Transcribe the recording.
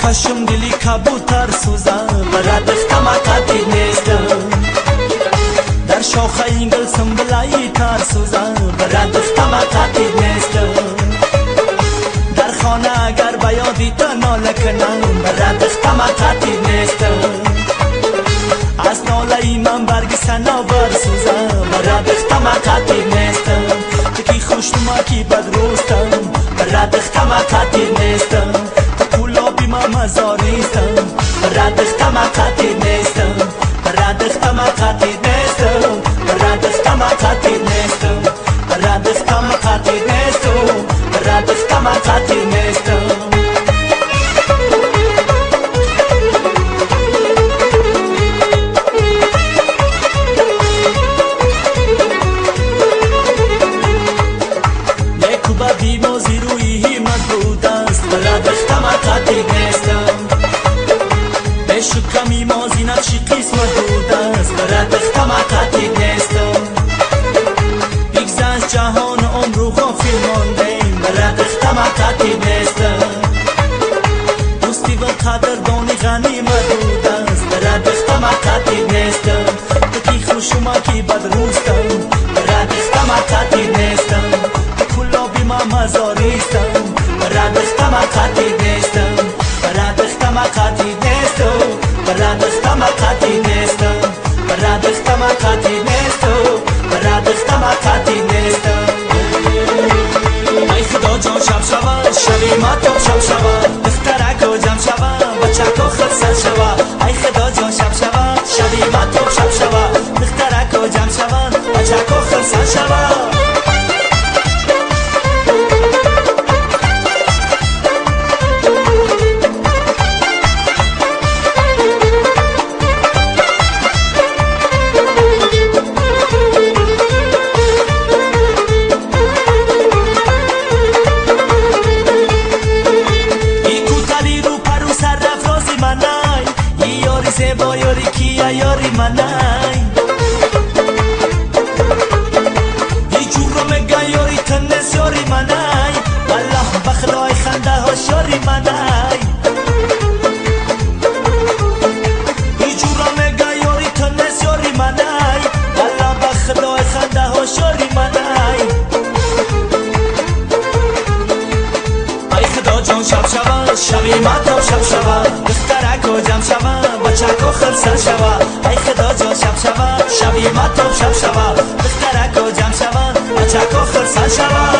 کاشم دلی کبوتر سوزم برات دختم قطعی نیستم در شاخه این گل سنبلایی تر سوزم برات دختم قطعی نیستم در خانه اگر بیادی تنها لکنم برات دختم قطعی نیستم از ناله من برگ سناور سوزم برات دختم قطعی نیستم تکی خوشنما کی بدروستم برات دختم قطعی نیستم گلابی ما مزاریستم برات دختم قطعی نیستم برات دختم قطعی نیستم برات دختم قطعی نیستم برات دختم قطعی نیستم برات دختم قطعی نیستم بیمازی روی همت بود است برات دختم قطعی نیستم عشق کمی مازی نقشی قسمت بود است برات دختم قطعی نیستم بگذشت جهان عمر و غافل ماندیم برات دختم قطعی نیستم دوستی و قدردانی غنیمت بود است برات دختم قطعی نیستم تکی خوشما کی بدروستم برات دختم قطعی نیستم مزاریستم برات دختم قطعی نیستم برات دختم قطعی نیستم برات دختم قطعی نیستم برات دختم قطعی نیستم برات دختم قطعی نیستم ای خدا جان شب شود شبی ما تو شب شود دخترک و جمع شود بچک و خرسل شود ای خدا جان شب شود شبی ما تو شب شود دخترک و جمع شود بچک و خرسل شود زیبا یاری کیا یاری منای ای جورم گا یاری تنس یاری منای والله بخلای خنده هاش یاری منای ای جورم گا یاری تنس یاری منای والله بخلای خنده هاش یاری منای ای خدا جان شب شود شبی ما تو شب شود دخترک و جمع شود بچک و خرسل شود ای خدا جان شب شود شبی ما تو شب شود دخترک و جمع شود بچک و خرسل شود